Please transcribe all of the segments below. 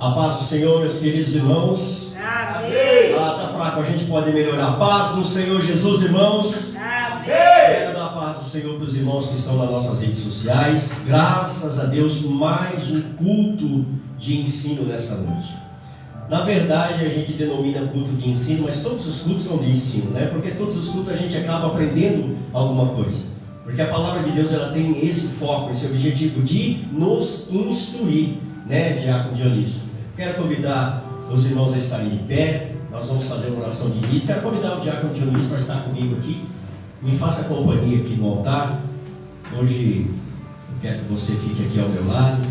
A paz do Senhor, meus queridos irmãos. Amém. Tá fraco, a gente pode melhorar. A paz do Senhor Jesus, irmãos. Amém. Quero dar a paz do Senhor para os irmãos que estão nas nossas redes sociais. Graças a Deus, mais um culto de ensino nessa noite. Na verdade, a gente denomina culto de ensino, mas todos os cultos são de ensino, né? Porque todos os cultos a gente acaba aprendendo alguma coisa. Porque a palavra de Deus, ela tem esse foco, esse objetivo de nos instruir, né, Diácono Dionísio? Quero convidar os irmãos a estarem de pé. Nós vamos fazer uma oração de início. Quero convidar o Diácono Dionísio para estar comigo aqui. Me faça companhia aqui no altar. Hoje eu quero que você fique aqui ao meu lado.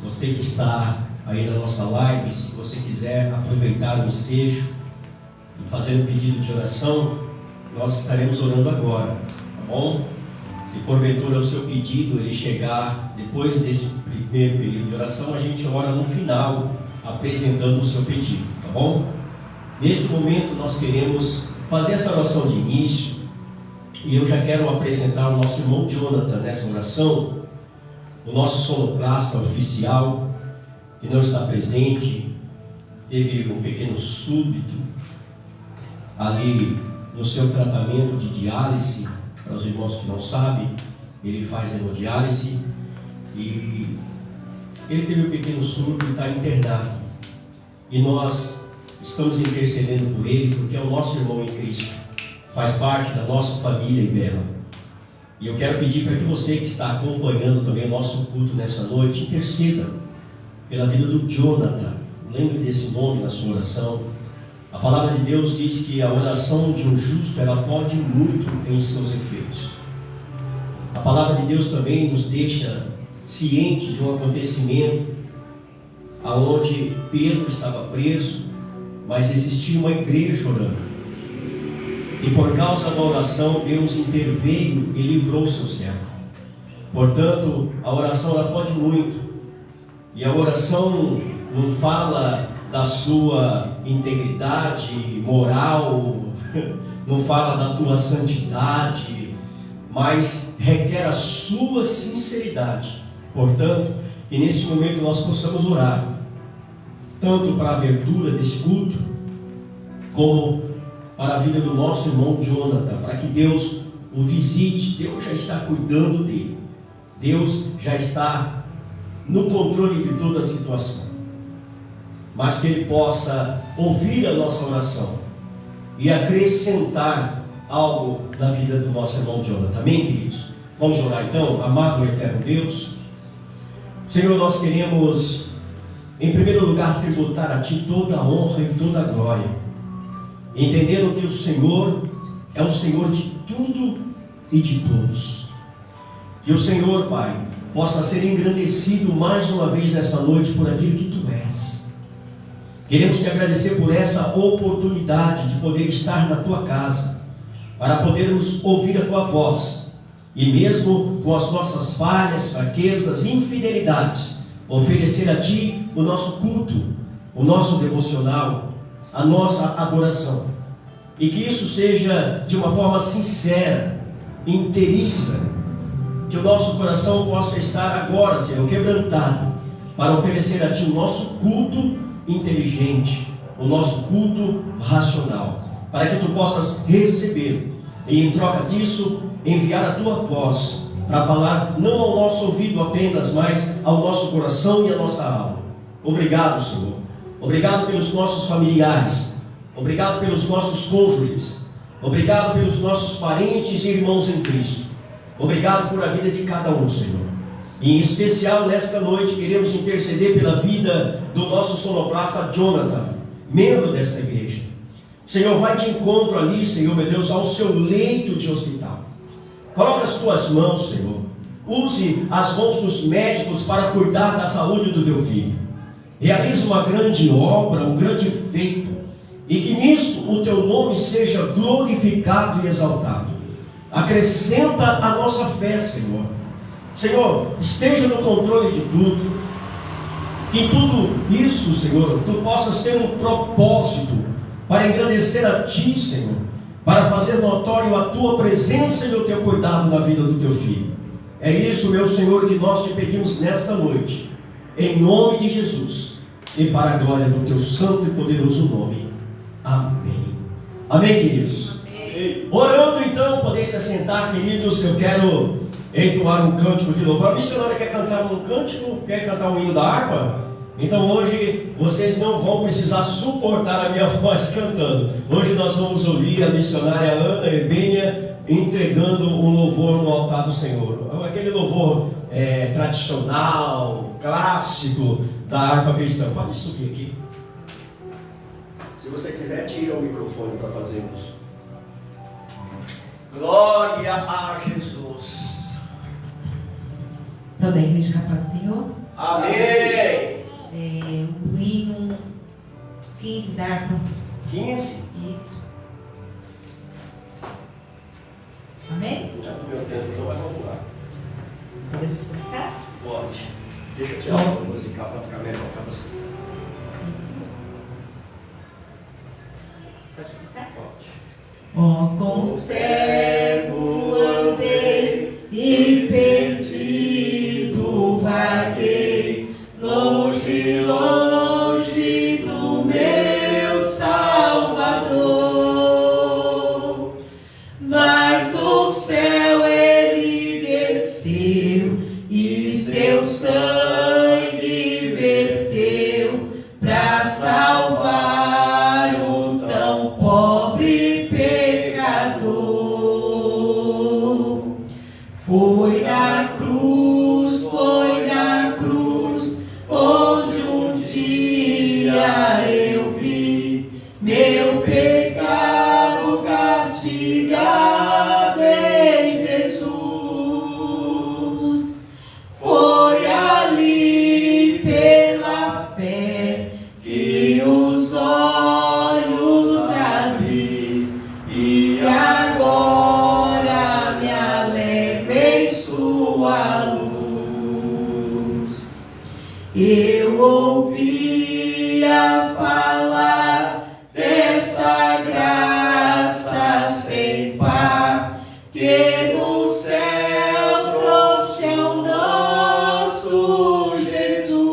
Você que está aí na nossa live, se você quiser aproveitar o ensejo e fazer um pedido de oração, nós estaremos orando agora. Tá bom? Se porventura o seu pedido ele chegar depois desse primeiro período de oração, a gente ora no final, apresentando o seu pedido, tá bom? Neste momento nós queremos fazer essa oração de início, e eu já quero apresentar o nosso irmão Jonathan nessa oração, o nosso sonoplasta oficial, que não está presente, teve um pequeno súbito ali no seu tratamento de diálise. Para os irmãos que não sabem, ele faz hemodiálise e ele teve um pequeno súbito e está internado. E nós estamos intercedendo por ele, porque é o nosso irmão em Cristo, faz parte da nossa família Ibela. E eu quero pedir para que você que está acompanhando também o nosso culto nessa noite, interceda pela vida do Jonathan. Lembre desse nome na sua oração. A palavra de Deus diz que a oração de um justo, ela pode muito em seus efeitos. A palavra de Deus também nos deixa ciente de um acontecimento aonde Pedro estava preso, mas existia uma igreja orando. E por causa da oração, Deus interveio e livrou o seu servo. Portanto, a oração ela pode muito. E a oração não fala da sua integridade moral, não fala da tua santidade, mas requer a sua sinceridade. Portanto, que neste momento nós possamos orar, tanto para a abertura desse culto, como para a vida do nosso irmão Jonathan, para que Deus o visite. Deus já está cuidando dele, Deus já está no controle de toda a situação, mas que ele possa ouvir a nossa oração e acrescentar algo na vida do nosso irmão Jonathan. Amém, queridos? Vamos orar então. Amado e eterno Deus, Senhor, nós queremos em primeiro lugar tributar a Ti toda a honra e toda a glória, entendendo que o Senhor é o Senhor de tudo e de todos. Que o Senhor, Pai, possa ser engrandecido mais uma vez nessa noite por aquilo que Tu és. Queremos Te agradecer por essa oportunidade de poder estar na Tua casa, para podermos ouvir a Tua voz, e mesmo com as nossas falhas, fraquezas, infidelidades, oferecer a Ti o nosso culto, o nosso devocional, a nossa adoração, e que isso seja de uma forma sincera, inteiriça, que o nosso coração possa estar agora, Senhor, quebrantado, para oferecer a Ti o nosso culto inteligente, o nosso culto racional, para que Tu possas receber, e em troca disso, enviar a Tua voz, para falar não ao nosso ouvido apenas, mas ao nosso coração e à nossa alma. Obrigado, Senhor. Obrigado pelos nossos familiares, obrigado pelos nossos cônjuges, obrigado pelos nossos parentes e irmãos em Cristo, obrigado por a vida de cada um, Senhor. E em especial nesta noite queremos interceder pela vida do nosso sonoplasta Jonathan, membro desta igreja. Senhor, vai de encontro ali, Senhor, meu Deus, ao seu leito de hospital. Coloca as Tuas mãos, Senhor. Use as mãos dos médicos para cuidar da saúde do Teu filho. Realize uma grande obra, um grande feito, e que nisto o Teu nome seja glorificado e exaltado. Acrescenta a nossa fé, Senhor. Senhor, esteja no controle de tudo. Que em tudo isso, Senhor, Tu possas ter um propósito para engrandecer a Ti, Senhor, para fazer notório a Tua presença e o Teu cuidado na vida do Teu filho. É isso, meu Senhor, que nós Te pedimos nesta noite, em nome de Jesus, e para a glória do Teu santo e poderoso nome. Amém. Amém, queridos? Amém. Orando então, podem se assentar, queridos. Eu quero entoar um cântico de louvor. A missionária quer cantar um cântico? Quer cantar um hino da harpa? Então hoje vocês não vão precisar suportar a minha voz cantando. Hoje nós vamos ouvir a missionária Ana Ebênia entregando um louvor no altar do Senhor. Aquele louvor tradicional, clássico da harpa cristã. Pode subir aqui. Se você quiser, tira o microfone para fazermos. Glória a Jesus. São da igreja Capaz do Senhor. Amém. O hino 15 da harpa. 15? Isso. Amém? Meu tempo não vai continuar. Podemos começar? Pode. Deixa eu tirar o musical para ficar melhor para você. Sim, senhor. Pode começar? Pode. Ó, com cego andei e perdido vaguei, longe, longe do meu Salvador. Mas do céu ele desceu e seu sangue verteu para salvar o tão pobre pecador. Foi na cruz, onde um dia eu vi meu pecado castigado em Jesus. Foi ali pela fé que os olhos abri e agora me alegro em sua luz. Eu ouvia falar dessa graça sem par que do céu trouxe ao nosso Jesus.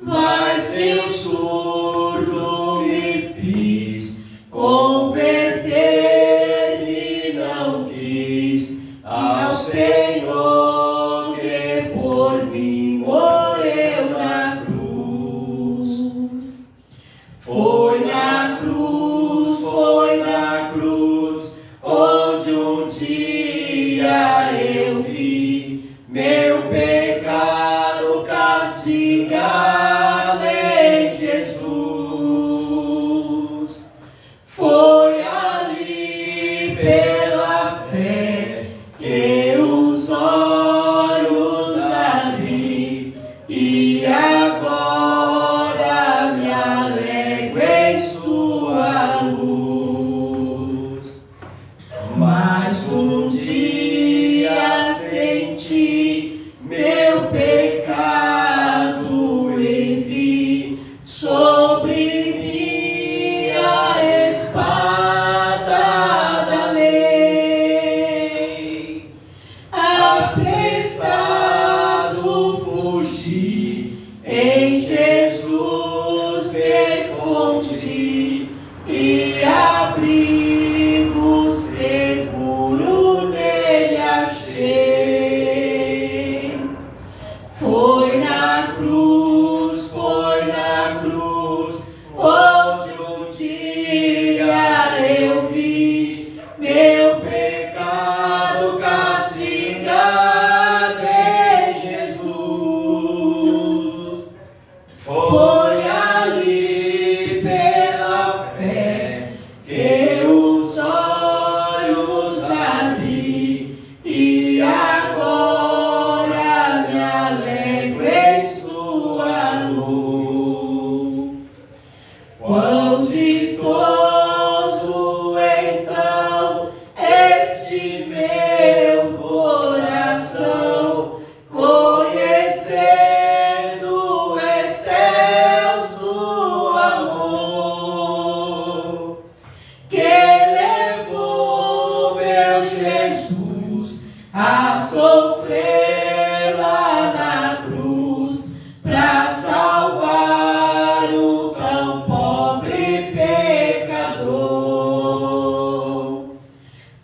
Mas eu surdo me fiz, converter-me não quis ao Senhor que por mim morreu na cruz. Foi na cruz, onde um dia eu vi meu pecado castigado em Jesus. Foi ali pela fé que os olhos abri e agora me alegro em sua luz. Mas um dia senti meu pecado e vi sobre mim a espada da lei. Apressado fugi, em Jesus me escondi e abrigo seguro nele achei. Foi na cruz, onde um dia eu vi meu pecado castigado em Jesus. Foi ali pela fé que os olhos abri e agora me alegro em sua luz. Quão ditoso então este meu coração, conhecendo o excelso amor que levou meu Jesus a sofrer lá na cruz para salvar o tão pobre pecador.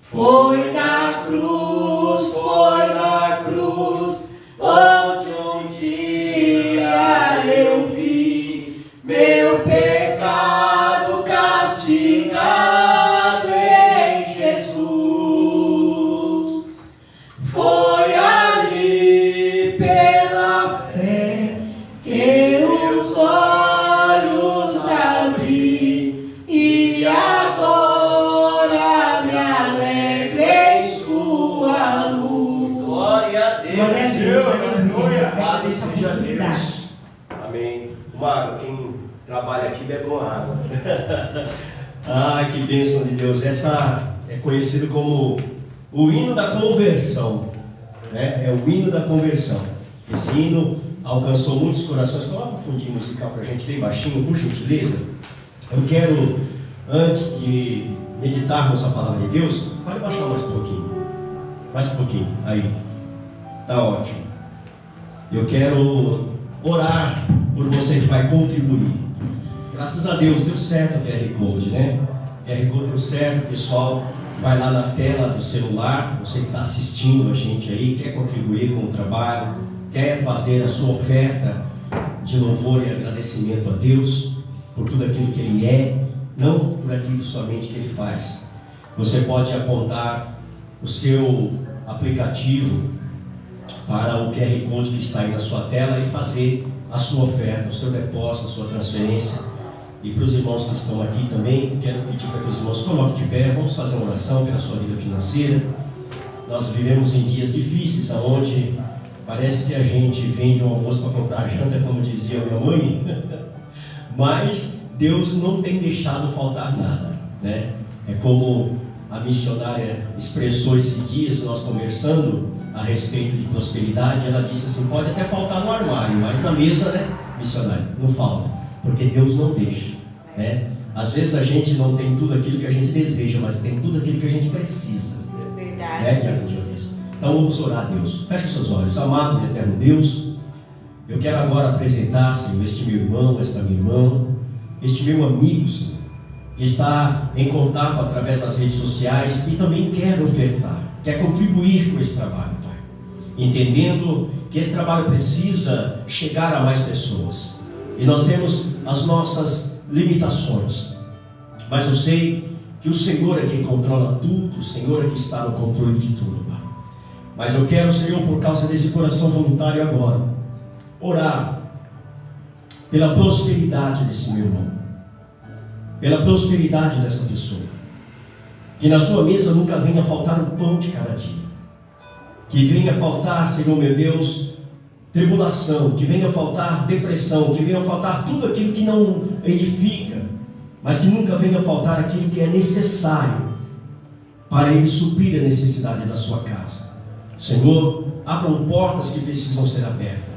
Foi na cruz, onde um dia eu vi meu pecado castigado em Jesus. Foi ali pela fé que os olhos abri e agora me alegro em sua luz. Glória a Deus. Glória a Deus, aleluia. Louvado seja Deus. Amém. Mago, quem trabalha aqui bebe uma água. Ah, que bênção de Deus. é conhecido como o hino da conversão, né? É o hino da conversão. Esse hino alcançou muitos corações. Coloca o fundinho musical para a gente bem baixinho, por gentileza. Eu quero, antes de meditarmos a palavra de Deus, pode baixar mais um pouquinho. Mais um pouquinho, aí. Tá ótimo. Eu quero orar por você que vai contribuir. Graças a Deus, deu certo o QR Code, né? O QR Code deu certo, pessoal. Vai lá na tela do celular, você que está assistindo a gente aí, quer contribuir com o trabalho, quer fazer a sua oferta de louvor e agradecimento a Deus por tudo aquilo que Ele é, não por aquilo somente que Ele faz. Você pode apontar o seu aplicativo para o QR Code que está aí na sua tela e fazer a sua oferta, o seu depósito, a sua transferência. E para os irmãos que estão aqui também, quero pedir para que os irmãos coloquem de pé, vamos fazer uma oração pela sua vida financeira. Nós vivemos em dias difíceis, onde parece que a gente vende um almoço para comprar janta, como dizia minha mãe, mas Deus não tem deixado faltar nada, né? É como a missionária expressou esses dias, nós conversando a respeito de prosperidade, ela disse assim, pode até faltar no armário, mas na mesa, né, missionária, não falta, porque Deus não deixa, né? Às vezes a gente não tem tudo aquilo que a gente deseja, mas tem tudo aquilo que a gente precisa. Verdade. Né? Então vamos orar a Deus. Feche os seus olhos. Amado e eterno Deus, eu quero agora apresentar, Senhor, este meu irmão, esta minha irmã, este meu amigo, Senhor, que está em contato através das redes sociais e também quer ofertar, quer contribuir com esse trabalho, Pai. Entendendo que esse trabalho precisa chegar a mais pessoas. E nós temos as nossas limitações, mas eu sei que o Senhor é quem controla tudo, o Senhor é que está no controle de tudo, Pai. Mas eu quero, Senhor, por causa desse coração voluntário agora, orar pela prosperidade desse meu irmão, pela prosperidade dessa pessoa, que na sua mesa nunca venha faltar o pão de cada dia, que venha faltar, Senhor meu Deus, tribulação, que venha faltar depressão, que venha faltar tudo aquilo que não edifica, mas que nunca venha faltar aquilo que é necessário para ele suprir a necessidade da sua casa. Senhor, abram portas que precisam ser abertas.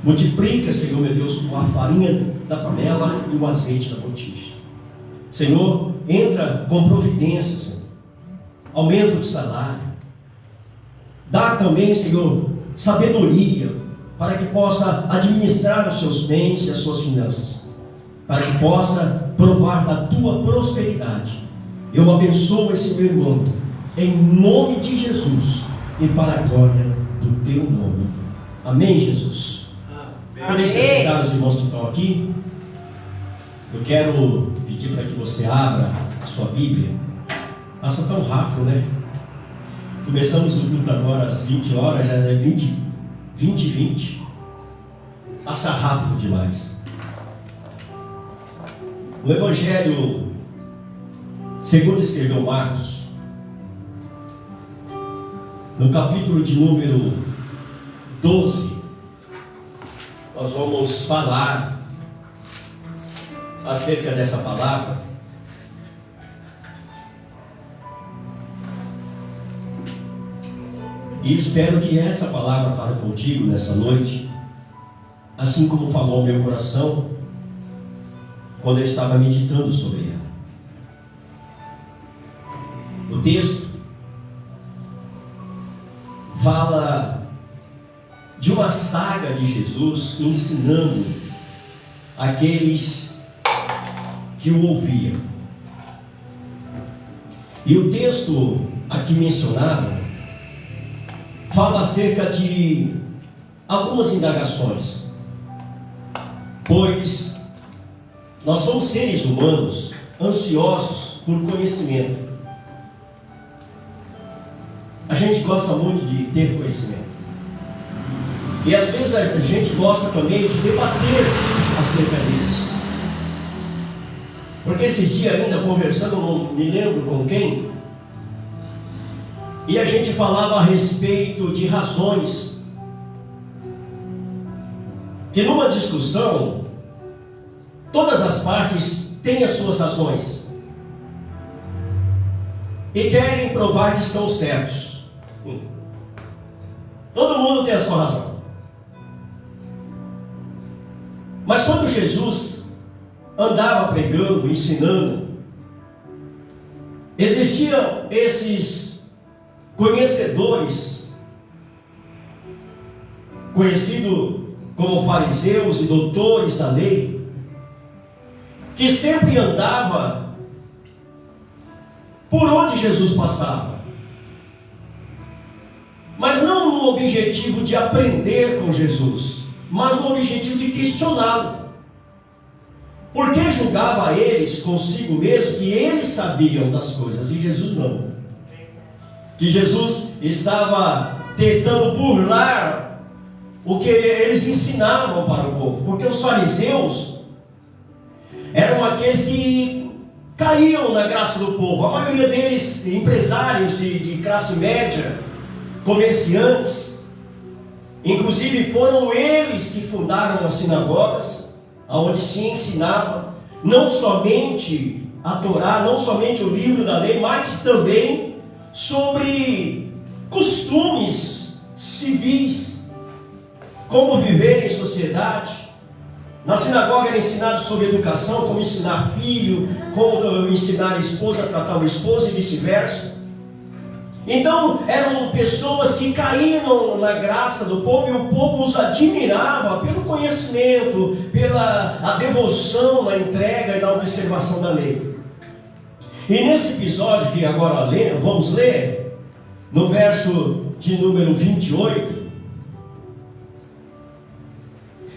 Multiplica, Senhor meu Deus, a farinha da panela e o azeite da botija. Senhor, entra com providência, Senhor. Aumento de salário. Dá também, Senhor, sabedoria para que possa administrar os seus bens e as suas finanças, para que possa provar da tua prosperidade. Eu abençoo esse meu irmão, em nome de Jesus, e para a glória do teu nome. Amém, Jesus? Podem se sentar os irmãos que estão aqui. Eu quero pedir para que você abra a sua Bíblia. Passa tão rápido, né? Começamos o culto agora às 20 horas, já é 20h20. Passa rápido demais. O Evangelho, segundo escreveu Marcos, no capítulo de número 12, nós vamos falar acerca dessa palavra. E espero que essa palavra fale contigo nessa noite, assim como falou ao meu coração quando eu estava meditando sobre ela. O texto fala de uma saga de Jesus ensinando aqueles que o ouviam. E o texto aqui mencionado fala acerca de algumas indagações, pois nós somos seres humanos ansiosos por conhecimento. A gente gosta muito de ter conhecimento. E às vezes a gente gosta também de debater acerca deles. Porque esses dias ainda conversando, não me lembro com quem, e a gente falava a respeito de razões, que numa discussão, todas as partes têm as suas razões. e querem provar que estão certos. Todo mundo tem a sua razão. Mas quando Jesus andava pregando, ensinando, existiam esses conhecedores, conhecidos como fariseus e doutores da lei, que sempre andava por onde Jesus passava, mas não no objetivo de aprender com Jesus, mas no objetivo de questioná-lo, porque julgava eles consigo mesmo que eles sabiam das coisas e Jesus não, que Jesus estava tentando burlar o que eles ensinavam para o povo, porque os fariseus eram aqueles que caíam na graça do povo, a maioria deles empresários de classe média, comerciantes, inclusive foram eles que fundaram as sinagogas, onde se ensinava não somente a Torá, não somente o livro da lei, mas também sobre costumes civis, como viver em sociedade. Na sinagoga era ensinado sobre educação, como ensinar filho, como ensinar a esposa a tratar o esposo e vice-versa. Então eram pessoas que caíram na graça do povo, e o povo os admirava pelo conhecimento, pela a devoção na entrega e na observação da lei. E nesse episódio que agora vamos ler, no verso de número 28,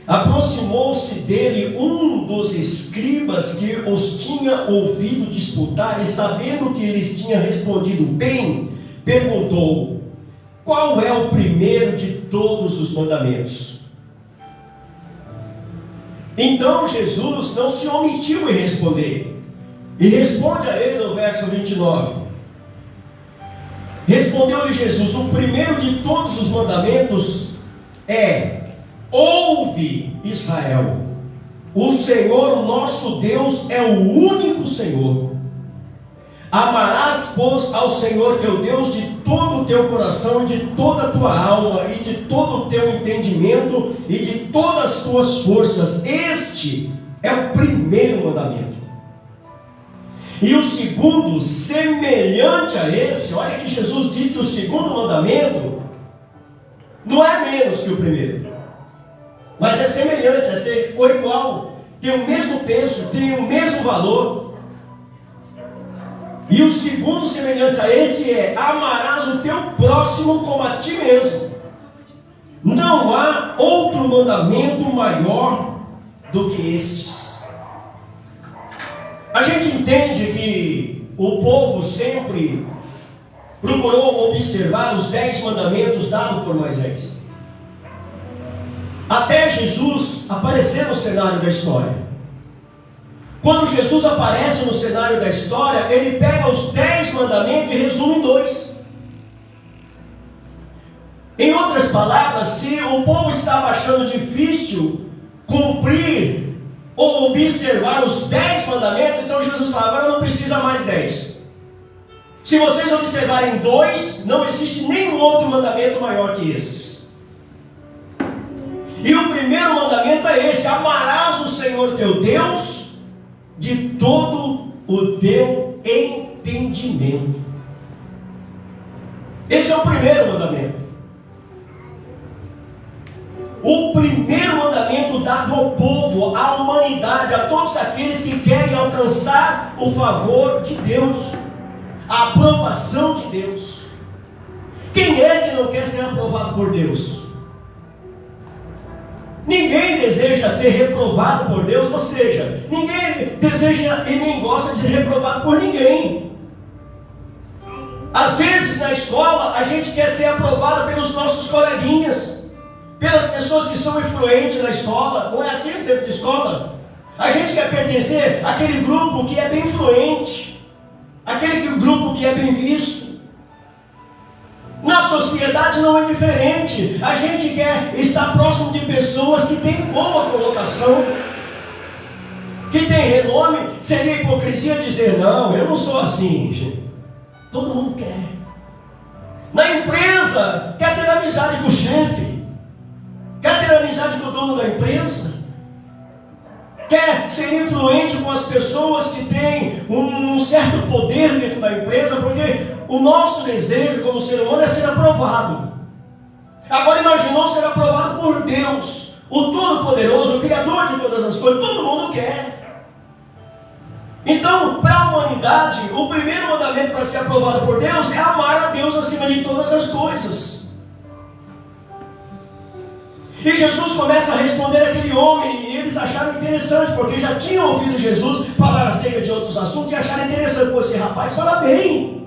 aproximou-se dele um dos escribas que os tinha ouvido disputar, e sabendo que eles tinham respondido bem, perguntou: qual é o primeiro de todos os mandamentos? Então Jesus não se omitiu em responder, e responde a ele no verso 29. Respondeu-lhe Jesus: o primeiro de todos os mandamentos é: ouve, Israel, o Senhor nosso Deus é o único Senhor. Amarás, pois, ao Senhor teu Deus de todo o teu coração, e de toda a tua alma, e de todo o teu entendimento, e de todas as tuas forças. Este é o primeiro mandamento. E o segundo, semelhante a esse, olha que Jesus diz que o segundo mandamento não é menos que o primeiro, mas é semelhante, é ser igual, tem o mesmo peso, tem o mesmo valor. E o segundo semelhante a este é: amarás o teu próximo como a ti mesmo. Não há outro mandamento maior do que estes. A gente entende que o povo sempre procurou observar os 10 mandamentos dados por Moisés, até Jesus aparecer no cenário da história. Quando Jesus aparece no cenário da história, ele pega os 10 mandamentos e resume em 2. Em outras palavras, se o povo estava achando difícil cumprir ou observar os 10 mandamentos, então Jesus fala: agora não precisa mais 10. Se vocês observarem 2, não existe nenhum outro mandamento maior que esses. E o primeiro mandamento é esse: amarás o Senhor teu Deus de todo o teu entendimento. Esse é o primeiro mandamento. O primeiro mandamento dado ao povo, à humanidade, a todos aqueles que querem alcançar o favor de Deus, a aprovação de Deus. Quem é que não quer ser aprovado por Deus? Ninguém deseja ser reprovado por Deus, ou seja, ninguém deseja e nem gosta de ser reprovado por ninguém. Às vezes na escola a gente quer ser aprovado pelos nossos coleguinhas, pelas pessoas que são influentes na escola. Não é assim no tempo de escola? A gente quer pertencer àquele grupo que é bem influente, aquele grupo que é bem visto. Na sociedade não é diferente. A gente quer estar próximo de pessoas que têm boa colocação, que têm renome. Seria hipocrisia dizer: não, eu não sou assim. Todo mundo quer. Na empresa, quer ter amizade com o chefe, quer ter amizade com o dono da empresa, quer ser influente com as pessoas que têm um certo poder dentro da empresa, porque o nosso desejo como ser humano é ser aprovado. Agora imaginou ser aprovado por Deus, o Todo-Poderoso, o Criador de todas as coisas. Todo mundo quer. Então, para a humanidade, o primeiro mandamento para ser aprovado por Deus é amar a Deus acima de todas as coisas. E Jesus começa a responder aquele homem, e eles acharam interessante, porque já tinham ouvido Jesus falar acerca de outros assuntos, e acharam interessante, pô, esse rapaz fala bem.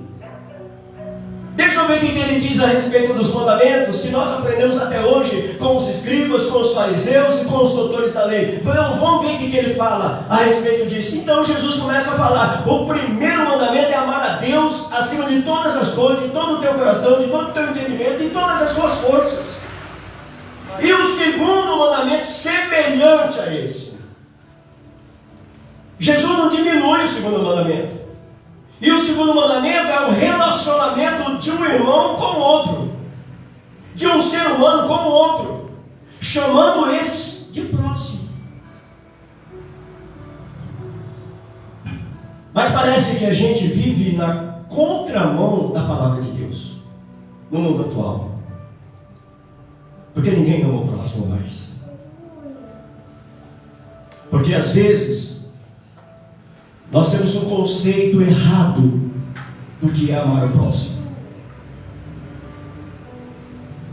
Deixa eu ver o que ele diz a respeito dos mandamentos, que nós aprendemos até hoje com os escribas, com os fariseus e com os doutores da lei. Então vamos ver o que ele fala a respeito disso. Então Jesus começa a falar, o primeiro mandamento é amar a Deus acima de todas as coisas, de todo o teu coração, de todo o teu entendimento, de todas as suas forças. E o segundo mandamento semelhante a esse. Jesus não diminui o segundo mandamento. E o segundo mandamento é o relacionamento de um irmão com o outro, de um ser humano com o outro, chamando esses de próximo. Mas parece que a gente vive na contramão da palavra de Deus, no mundo atual. Porque ninguém ama o próximo mais. Porque às vezes nós temos um conceito errado do que é amar o próximo.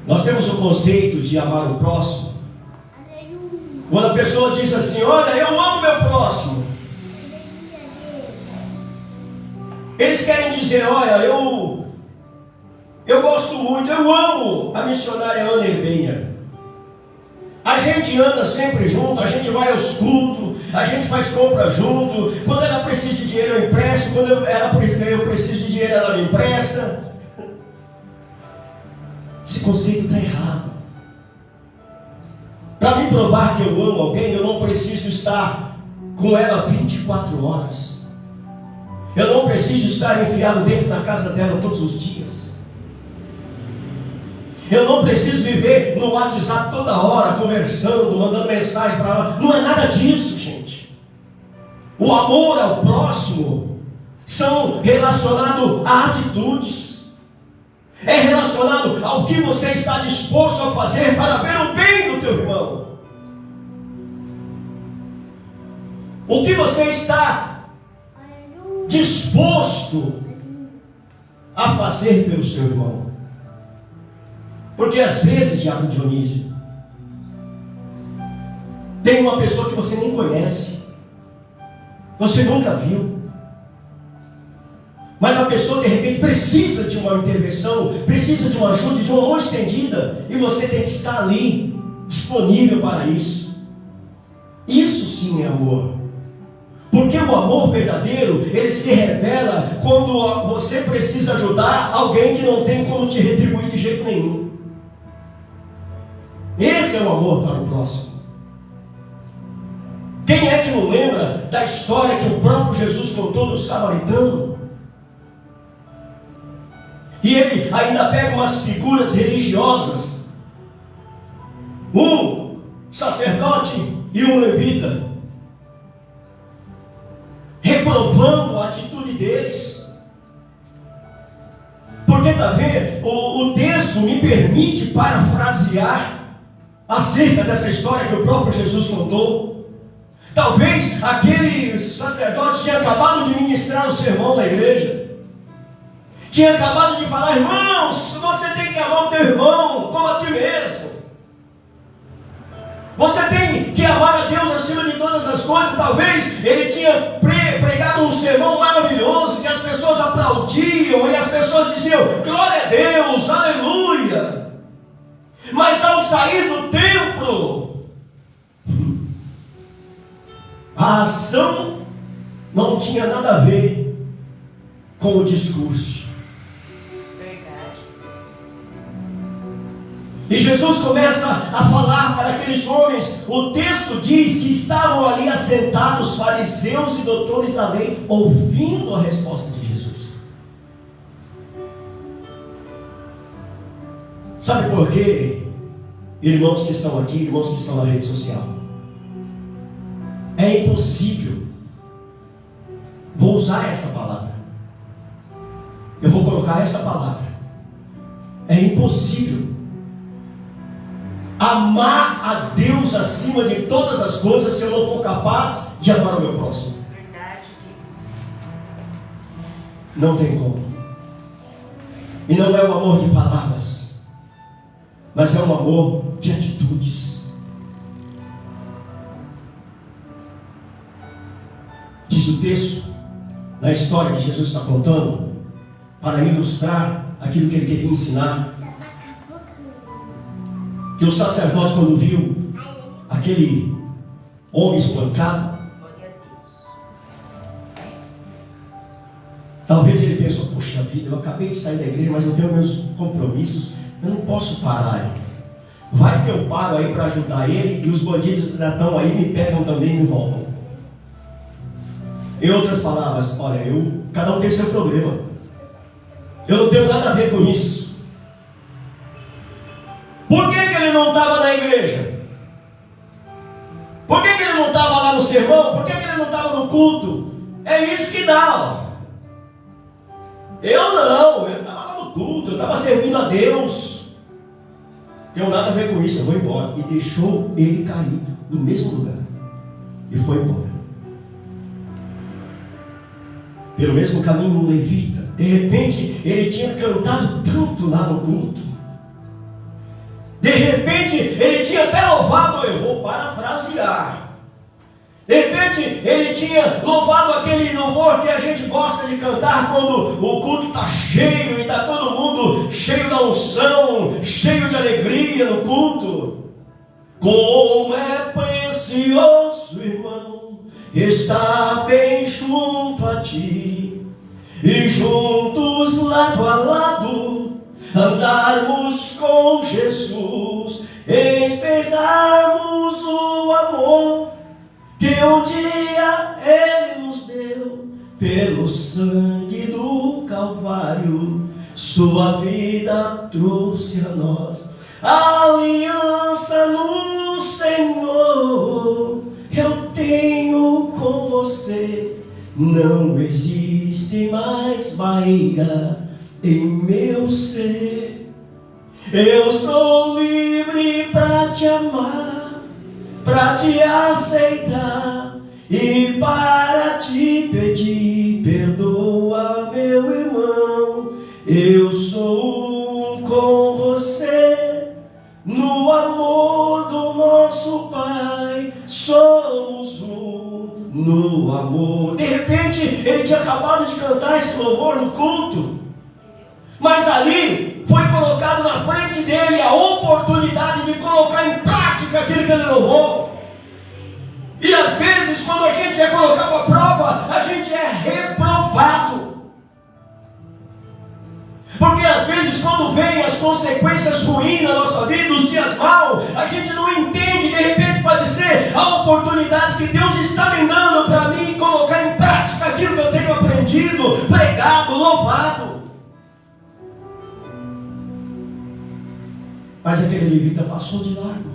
Nós temos o conceito de amar o próximo quando a pessoa diz assim, olha, eu amo meu próximo. Eles querem dizer, olha, eu gosto muito, eu amo a missionária Ana Erbenha. A gente anda sempre junto, a gente vai aos cultos, a gente faz compra junto. Quando ela precisa de dinheiro eu empresto, quando eu preciso de dinheiro ela me empresta. Esse conceito está errado. Para me provar que eu amo alguém, eu não preciso estar com ela 24 horas. Eu não preciso estar enfiado dentro da casa dela todos os dias. Eu não preciso viver no WhatsApp toda hora, conversando, mandando mensagem para ela. Não é nada disso, gente. O amor ao próximo são relacionado a atitudes. É relacionado ao que você está disposto a fazer para ver o bem do teu irmão. O que você está disposto a fazer pelo seu irmão. Porque às vezes, Diácono Dionísio, tem uma pessoa que você nem conhece, você nunca viu, mas a pessoa de repente precisa de uma intervenção, precisa de uma ajuda, de uma mão estendida, e você tem que estar ali, disponível para isso. Isso sim é amor. Porque o amor verdadeiro, ele se revela quando você precisa ajudar alguém que não tem como te retribuir de jeito nenhum. Esse é o amor para o próximo. Quem é que não lembra da história que o próprio Jesus contou do samaritano? E ele ainda pega umas figuras religiosas, um sacerdote e um levita, reprovando a atitude deles. Porque está vendo, o texto me permite parafrasear acerca dessa história que o próprio Jesus contou. Talvez aquele sacerdote tinha acabado de ministrar o sermão na igreja, tinha acabado de falar, irmãos, você tem que amar o teu irmão como a ti mesmo. Você tem que amar a Deus acima de todas as coisas. Talvez ele tinha pregado um sermão maravilhoso, que as pessoas aplaudiam, e as pessoas diziam, glória a Deus, aleluia. Mas ao sair do templo, a ação não tinha nada a ver com o discurso. Verdade. E Jesus começa a falar para aqueles homens. O texto diz que estavam ali assentados fariseus e doutores da lei, ouvindo a resposta de Jesus. Sabe por quê? Irmãos que estão aqui, irmãos que estão na rede social, é impossível. Vou usar essa palavra. Eu vou colocar essa palavra. É impossível amar a Deus acima de todas as coisas se eu não for capaz de amar o meu próximo. Verdade, Deus. Não tem como. E não é um amor de palavras, mas é um amor de atitudes. Diz o texto, na história que Jesus está contando, para ilustrar aquilo que ele queria ensinar, que o sacerdote, quando viu aquele homem espancado, Glória a Deus. talvez ele pensou: puxa vida, eu acabei de sair da igreja, mas eu tenho meus compromissos, eu não posso parar. Vai que eu paro aí para ajudar ele, e os bandidos já estão aí, me pegam também e me roubam. Em outras palavras, olha, cada um tem seu problema, eu não tenho nada a ver com isso. Por que ele não estava na igreja? Por que ele não estava lá no sermão? Por que ele não estava no culto? É isso que dá. Eu não, eu estava lá no culto, eu estava servindo a Deus. Não tenho nada a ver com isso, eu vou embora. E deixou ele caído no mesmo lugar. E foi embora. Pelo mesmo caminho, um levita, de repente, ele tinha cantado tanto lá no culto. De repente, ele tinha até louvado, eu vou parafrasear. De repente, ele tinha louvado aquele louvor que a gente gosta de cantar quando o culto está cheio e está todo mundo cheio da unção, cheio de alegria no culto. Como é precioso, irmão, estar bem junto a ti, e juntos lado a lado andarmos com Jesus, expressarmos o amor que um dia Ele nos deu pelo sangue do Calvário. Sua vida trouxe a nós aliança no Senhor. Eu tenho com você, não existe mais barreira em meu ser. Eu sou livre para te amar, para te aceitar e para te pedir: perdoa, meu irmão. Eu sou um com você, no amor do nosso Pai, somos um no amor. De repente, ele tinha acabado de cantar esse louvor no culto, mas ali foi colocado na frente dele a oportunidade de colocar em prática aquilo que ele louvou. E às vezes, quando a gente é colocado à prova, a gente é reprovado. Porque às vezes, quando vem as consequências ruins na nossa vida, os dias maus, a gente não entende. De repente pode ser a oportunidade que Deus está me dando para mim colocar em prática aquilo que eu tenho aprendido, pregado, louvado. Mas aquele levita passou de largo.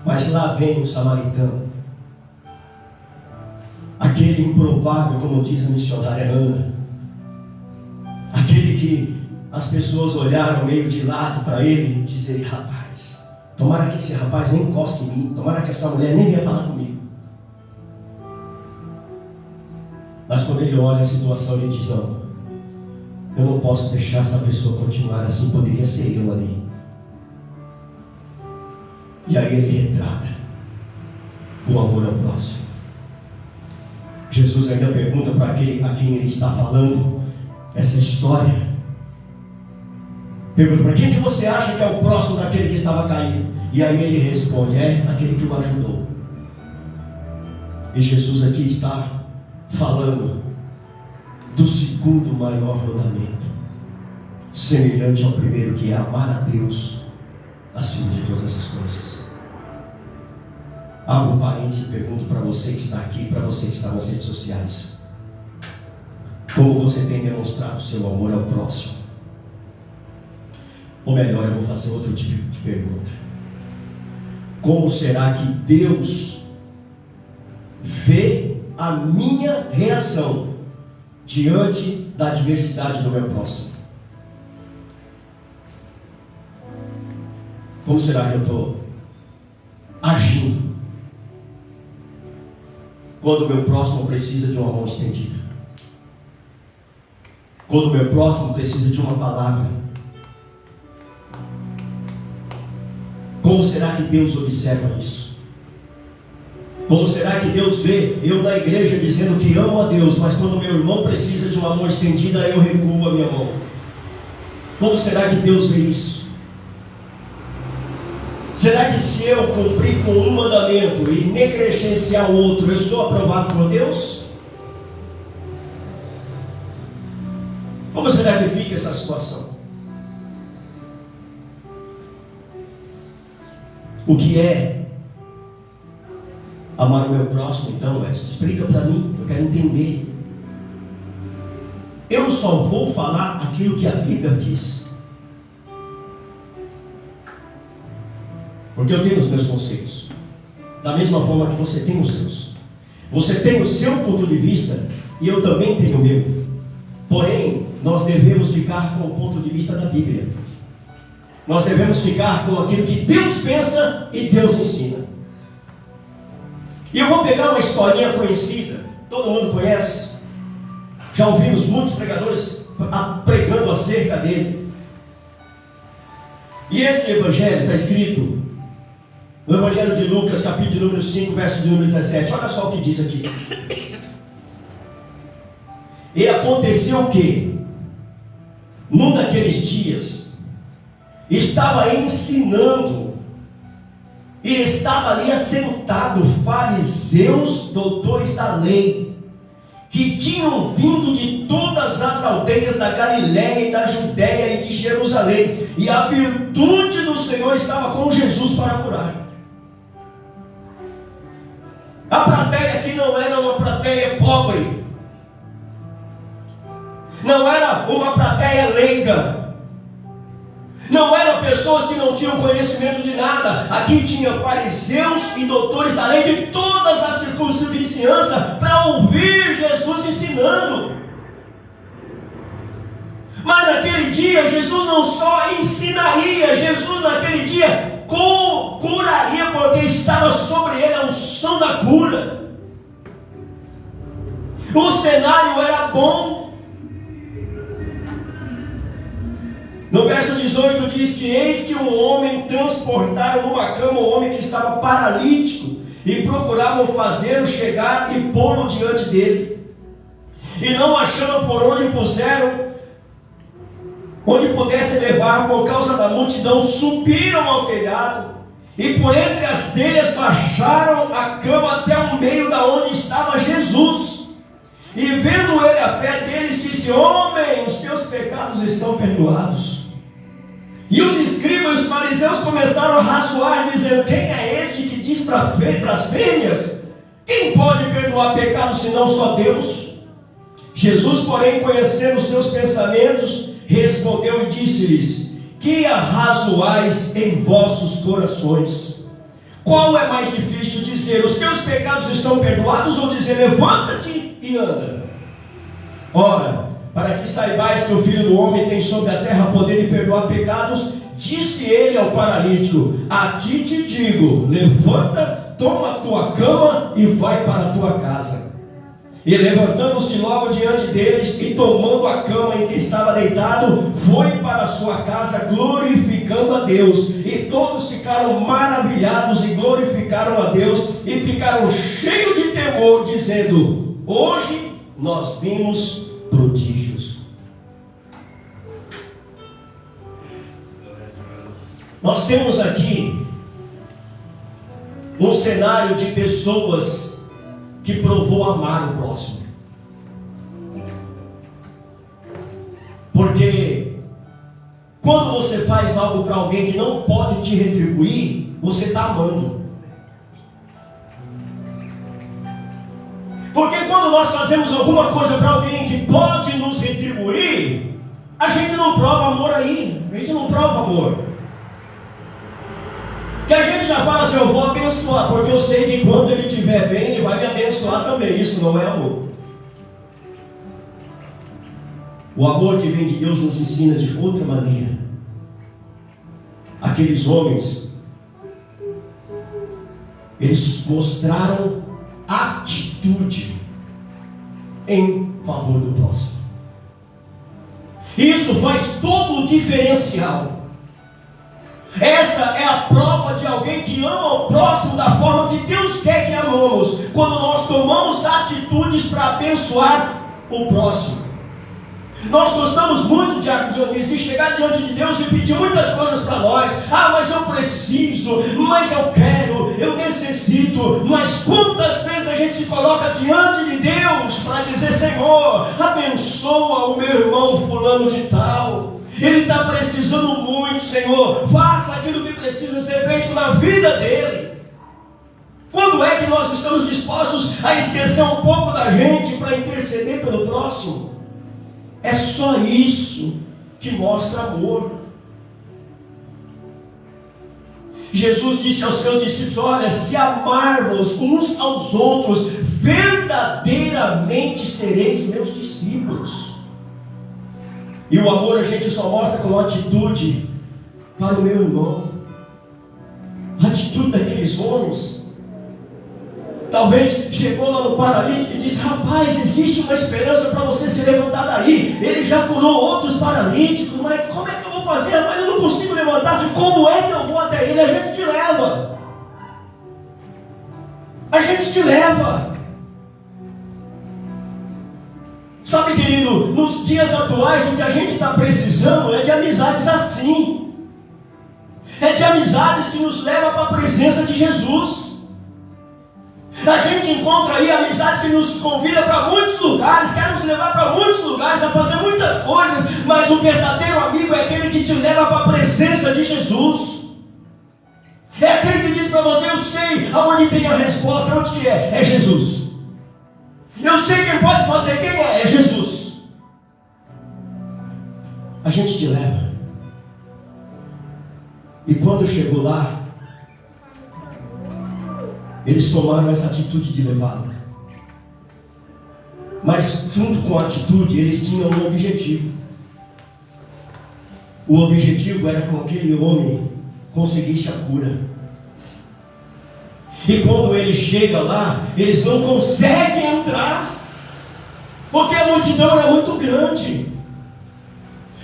Mas lá vem o samaritano, aquele improvável, como diz a missionária Ana, aquele que as pessoas olharam meio de lado para ele e dizer: rapaz, tomara que esse rapaz nem encoste em mim, tomara que essa mulher nem venha falar comigo. Mas quando ele olha a situação, ele diz: não, eu não posso deixar essa pessoa continuar assim, poderia ser eu ali. E aí ele retrata o amor ao próximo. Jesus ainda pergunta para aquele a quem ele está falando essa história. Pergunta: para quem que você acha que é o próximo daquele que estava caído? E aí ele responde: é aquele que o ajudou. E Jesus aqui está falando do segundo maior mandamento, semelhante ao primeiro, que é amar a Deus acima de todas essas coisas. Abro um parênteses e pergunto para você que está aqui, para você que está nas redes sociais: como você tem demonstrado o seu amor ao próximo? Ou melhor, eu vou fazer outro tipo de pergunta. Como será que Deus vê a minha reação diante da adversidade do meu próximo? Como será que eu estou agindo quando o meu próximo precisa de uma mão estendida? Quando o meu próximo precisa de uma palavra? Como será que Deus observa isso? Como será que Deus vê eu na igreja dizendo que amo a Deus, mas quando meu irmão precisa de uma mão estendida, eu recuo a minha mão? Como será que Deus vê isso? Será que se eu cumprir com um mandamento e negligenciar o outro, eu sou aprovado por Deus? Como será que fica essa situação? O que é amar o meu próximo, então, Edson? Explica para mim, eu quero entender. Eu só vou falar aquilo que a Bíblia diz, porque eu tenho os meus conceitos, da mesma forma que você tem os seus. Você tem o seu ponto de vista e eu também tenho o meu. Porém, nós devemos ficar com o ponto de vista da Bíblia. Nós devemos ficar com aquilo que Deus pensa e Deus ensina. E eu vou pegar uma historinha conhecida, todo mundo conhece. Já ouvimos muitos pregadores pregando acerca dele. E esse evangelho está escrito no Evangelho de Lucas, capítulo número 5, verso de número 17. Olha só o que diz aqui. E aconteceu que, num daqueles dias, estava ensinando, e estava ali assentado fariseus, doutores da lei, que tinham vindo de todas as aldeias da Galiléia e da Judéia e de Jerusalém, e a virtude do Senhor estava com Jesus para curar. A plateia aqui não era uma plateia pobre, não era uma plateia leiga, não eram pessoas que não tinham conhecimento de nada. Aqui tinha fariseus e doutores da lei de todas as circunstâncias para ouvir Jesus ensinando. Mas naquele dia Jesus não só ensinaria, Jesus naquele dia curaria, porque estava sobre ele a unção da cura. O cenário era bom. No verso 18 diz que eis que um homem transportaram numa cama um homem que estava paralítico, e procuravam fazê-lo chegar e pô-lo diante dele. E não achando por onde puseram, onde pudessem levar por causa da multidão, subiram ao telhado, e por entre as telhas baixaram a cama até o meio da onde estava Jesus. E vendo ele a fé deles, disse: homem, os teus pecados estão perdoados. E os escribas e os fariseus começaram a razoar, dizendo: quem é este que diz blasfêmias? Quem pode perdoar pecados senão só Deus? Jesus, porém, conhecendo os seus pensamentos, respondeu e disse-lhes: que arrazoais em vossos corações? Qual é mais difícil dizer: os teus pecados estão perdoados, ou dizer: levanta-te e anda? Ora, para que saibais que o Filho do Homem tem sobre a terra poder de perdoar pecados, disse ele ao paralítico: a ti te digo, levanta, toma a tua cama e vai para a tua casa. E levantando-se logo diante deles, e tomando a cama em que estava deitado, foi para a sua casa, glorificando a Deus. E todos ficaram maravilhados e glorificaram a Deus, e ficaram cheios de temor, dizendo: hoje nós vimos prodígios. Nós temos aqui um cenário de pessoas que provou amar o próximo. Porque quando você faz algo para alguém que não pode te retribuir, você está amando. Porque quando nós fazemos alguma coisa para alguém que pode nos retribuir, a gente não prova amor aí. A gente não prova amor. Que a gente já fala assim, eu vou abençoar, porque eu sei que quando ele estiver bem, ele vai me abençoar também. Isso não é amor. O amor que vem de Deus nos ensina de outra maneira. Aqueles homens, eles mostraram atitude em favor do próximo. Isso faz todo o diferencial. Essa é a prova de alguém que ama o próximo da forma que Deus quer que amamos, quando nós tomamos atitudes para abençoar o próximo. Nós gostamos muito de chegar diante de Deus e pedir muitas coisas para nós. Mas eu preciso, mas eu quero, eu necessito. Mas quantas vezes a gente se coloca diante de Deus para dizer: Senhor, abençoa o meu irmão fulano de tal. Ele está precisando muito, Senhor. Faça aquilo que precisa ser feito na vida dele. Quando é que nós estamos dispostos a esquecer um pouco da gente para interceder pelo próximo? É só isso que mostra amor. Jesus disse aos seus discípulos: olha, se amarmos uns aos outros, verdadeiramente sereis meus discípulos. E o amor a gente só mostra com atitude para o meu irmão. A atitude daqueles homens. Talvez chegou lá no paralítico e disse: rapaz, existe uma esperança para você se levantar daí. Ele já curou outros paralíticos, mas como é que eu vou fazer? Mas eu não consigo levantar. Como é que eu vou até ele? A gente te leva. A gente te leva. Sabe, querido, nos dias atuais o que a gente está precisando é de amizades assim. É de amizades que nos levam para a presença de Jesus. A gente encontra aí amizade que nos convida para muitos lugares, quer nos levar para muitos lugares, a fazer muitas coisas, mas o verdadeiro amigo é aquele que te leva para a presença de Jesus. É aquele que diz para você: eu sei aonde tem a resposta. Onde que é? É Jesus. Eu sei quem pode fazer. Quem é? É Jesus. A gente te leva. E quando chegou lá, eles tomaram essa atitude de levá-lo. Mas junto com a atitude, eles tinham um objetivo. O objetivo era que aquele homem conseguisse a cura. E quando ele chega lá, eles não conseguem entrar, porque a multidão era muito grande.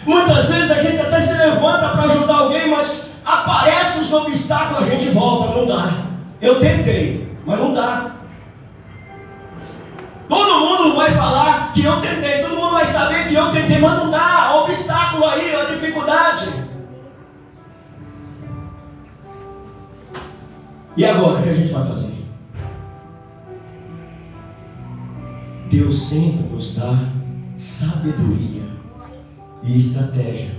Muitas vezes a gente até se levanta para ajudar alguém, mas aparecem os obstáculos, a gente volta, não dá. Eu tentei, mas não dá. Todo mundo vai falar que eu tentei, todo mundo vai saber que eu tentei, mas não dá. Obstáculo aí, a dificuldade. E agora, o que a gente vai fazer? Deus sempre nos dá sabedoria e estratégia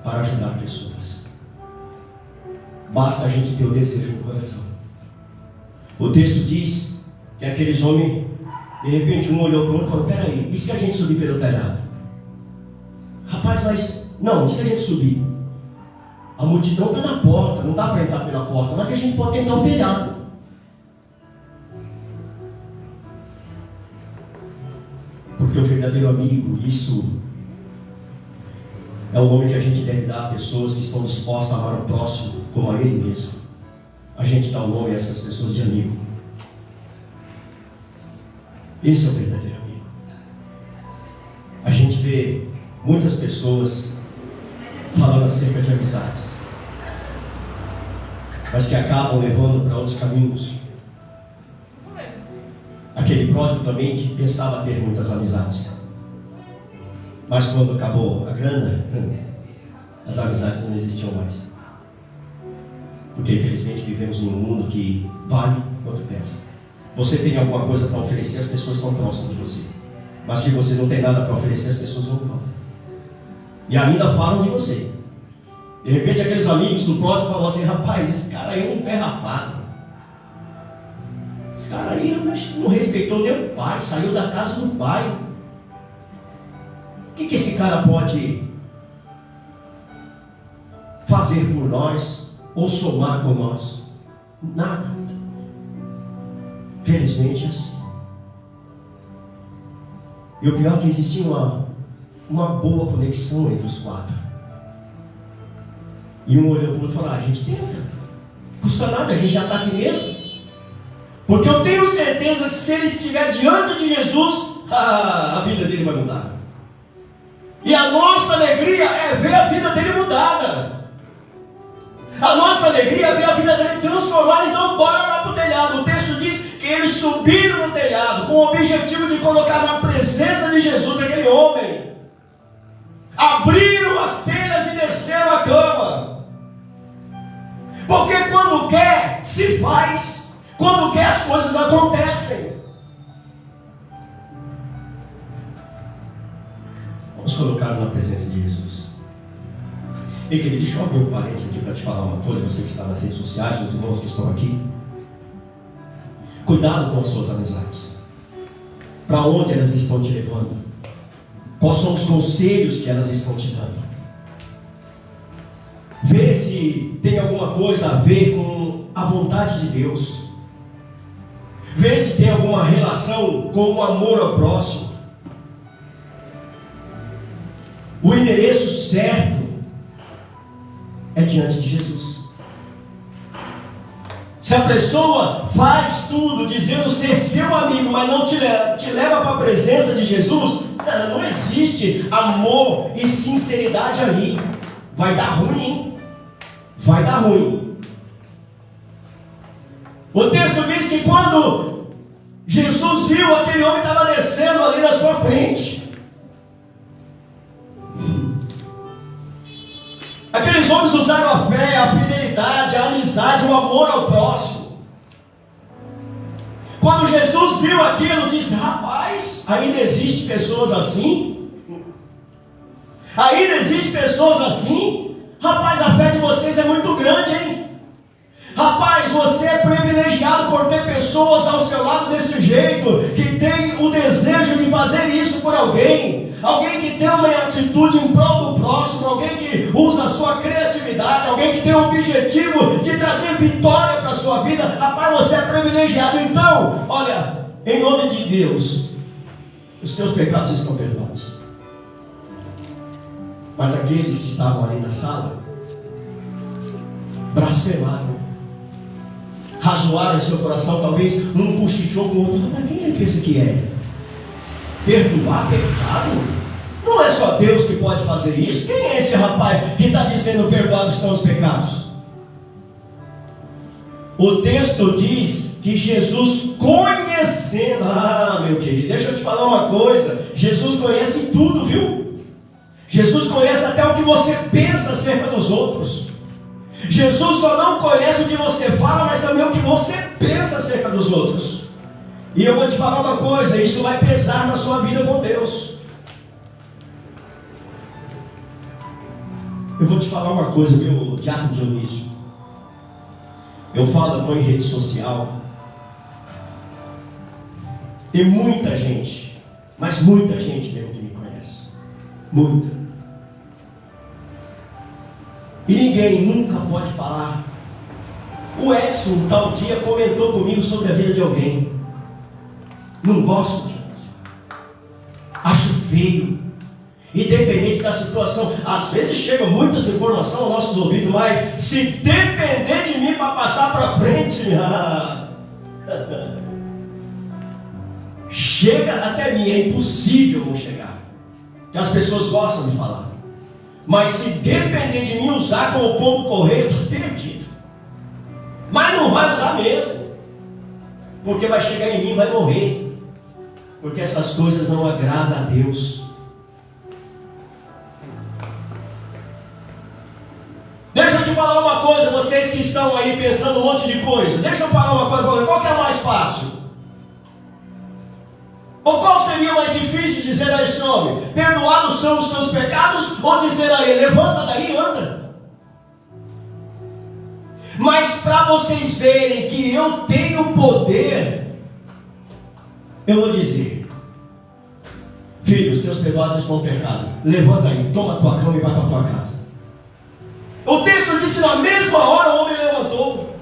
para ajudar pessoas. Basta a gente ter o desejo no coração. O texto diz que aqueles homens, de repente um olhou para o outro e falou: peraí, e se a gente subir pelo telhado? Rapaz, mas não, e se a gente subir? A multidão está na porta, não dá para entrar pela porta, mas a gente pode tentar o telhado. Porque o verdadeiro amigo, isso é o nome que a gente deve dar a pessoas que estão dispostas a amar o próximo como a ele mesmo. A gente dá o nome a essas pessoas de amigo. Esse é o verdadeiro amigo. A gente vê muitas pessoas falando acerca de amizades, mas que acabam levando para outros caminhos. Aquele pródigo também que pensava ter muitas amizades, mas quando acabou a grana, as amizades não existiam mais. Porque infelizmente vivemos num mundo que vale quanto pesa. Você tem alguma coisa para oferecer, as pessoas estão próximas de você. Mas se você não tem nada para oferecer, as pessoas vão embora. E ainda falam de você. De repente aqueles amigos do próximo falam assim: rapaz, esse cara aí é um pé rapado. Esse cara aí não respeitou nem o pai, saiu da casa do pai. O que esse cara pode fazer por nós ou somar com nós. Nada. Felizmente é assim. E o pior é que existia uma boa conexão entre os quatro. E um olhou para o outro e falou: a gente tenta. Custa nada, a gente já está aqui mesmo. Porque eu tenho certeza que se ele estiver diante de Jesus, a vida dele vai mudar. E a nossa alegria é ver a vida dele mudada. A nossa alegria é ver a vida dele transformada. Então bora lá para o telhado. O texto diz que eles subiram no telhado com o objetivo de colocar na presença de Jesus aquele homem. Abriram as telhas e desceram a cama. Porque quando quer, se faz. Quando quer, as coisas acontecem. Vamos colocar na presença de Jesus. E querido, deixa eu abrir um parênteses aqui para te falar uma coisa. Você que está nas redes sociais, os irmãos que estão aqui. Cuidado com as suas amizades. Para onde elas estão te levando? Quais são os conselhos que elas estão te dando? Vê se tem alguma coisa a ver com a vontade de Deus. Vê se tem alguma relação com o amor ao próximo. O endereço certo é diante de Jesus. Se a pessoa faz tudo dizendo ser seu amigo, mas não te leva para a presença de Jesus, não existe amor e sinceridade ali. Vai dar ruim, hein? Vai dar ruim. O texto diz que quando Jesus viu, aquele homem estava descendo ali na sua frente. Aqueles homens usaram a fé, a fidelidade, a amizade, o amor ao próximo. Quando Jesus viu aquilo, disse: rapaz, ainda existe pessoas assim? Ainda existe pessoas assim? Rapaz, a fé de vocês é muito grande, hein? Rapaz, você é privilegiado por ter pessoas ao seu lado desse jeito, que tem o desejo de fazer isso por alguém. Alguém que tem uma atitude em prol do próximo, alguém que usa a sua criatividade, alguém que tem o objetivo de trazer vitória para a sua vida. Rapaz, você é privilegiado. Então, olha, em nome de Deus, os teus pecados estão perdoados. Mas aqueles que estavam ali na sala blasfemaram, razoaram em seu coração, talvez um cochichou com o outro: mas quem ele pensa que é? Perdoar pecado? Não é só Deus que pode fazer isso. Quem é esse rapaz que está dizendo perdoados estão os pecados? O texto diz que Jesus conhecendo, meu querido, deixa eu te falar uma coisa, Jesus conhece tudo, viu? Jesus conhece até o que você pensa acerca dos outros. Jesus só não conhece o que você fala, mas também o que você pensa acerca dos outros. E eu vou te falar uma coisa, isso vai pesar na sua vida com Deus. Eu vou te falar uma coisa, meu diácono Dionísio. Eu estou em rede social. Tem muita gente, mas muita gente mesmo que me conhece. Muita. E ninguém nunca pode falar: o Edson tal dia comentou comigo sobre a vida de alguém. Não gosto disso. Acho feio. Independente da situação. Às vezes chegam muitas informações aos nossos ouvidos, mas se depender de mim para passar para frente, chega até mim, é impossível não chegar. Que as pessoas gostam de falar. Mas se depender de mim usar como ponto correio, está perdido. Mas não vai usar mesmo. Porque vai chegar em mim e vai morrer. Porque essas coisas não agradam a Deus. Deixa eu te falar uma coisa, vocês que estão aí pensando um monte de coisa. Deixa eu falar uma coisa, qual que é mais fácil? Ou qual seria mais difícil dizer a esse homem: perdoados são os teus pecados? Ou dizer a ele: levanta daí e anda? Mas para vocês verem que eu tenho poder, eu vou dizer: filho, os teus pecados estão pecados. Levanta aí, toma a tua cama e vai para a tua casa. O texto diz que na mesma hora o homem levantou.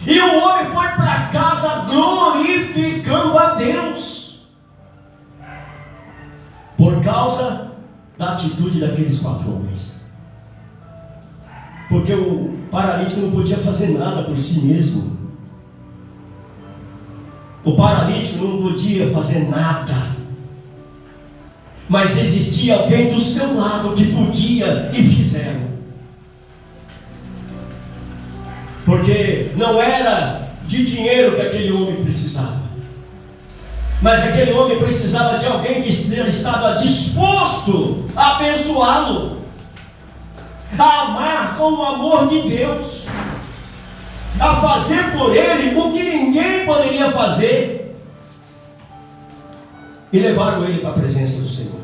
E o homem foi para casa glorificando a Deus. Por causa da atitude daqueles 4 homens. Porque o paralítico não podia fazer nada por si mesmo. O paralítico não podia fazer nada. Mas existia alguém do seu lado que podia e fizeram. Porque não era de dinheiro que aquele homem precisava. Mas aquele homem precisava de alguém que estava disposto a abençoá-lo, a amar com o amor de Deus, a fazer por ele o que ninguém poderia fazer, e levaram ele para a presença do Senhor.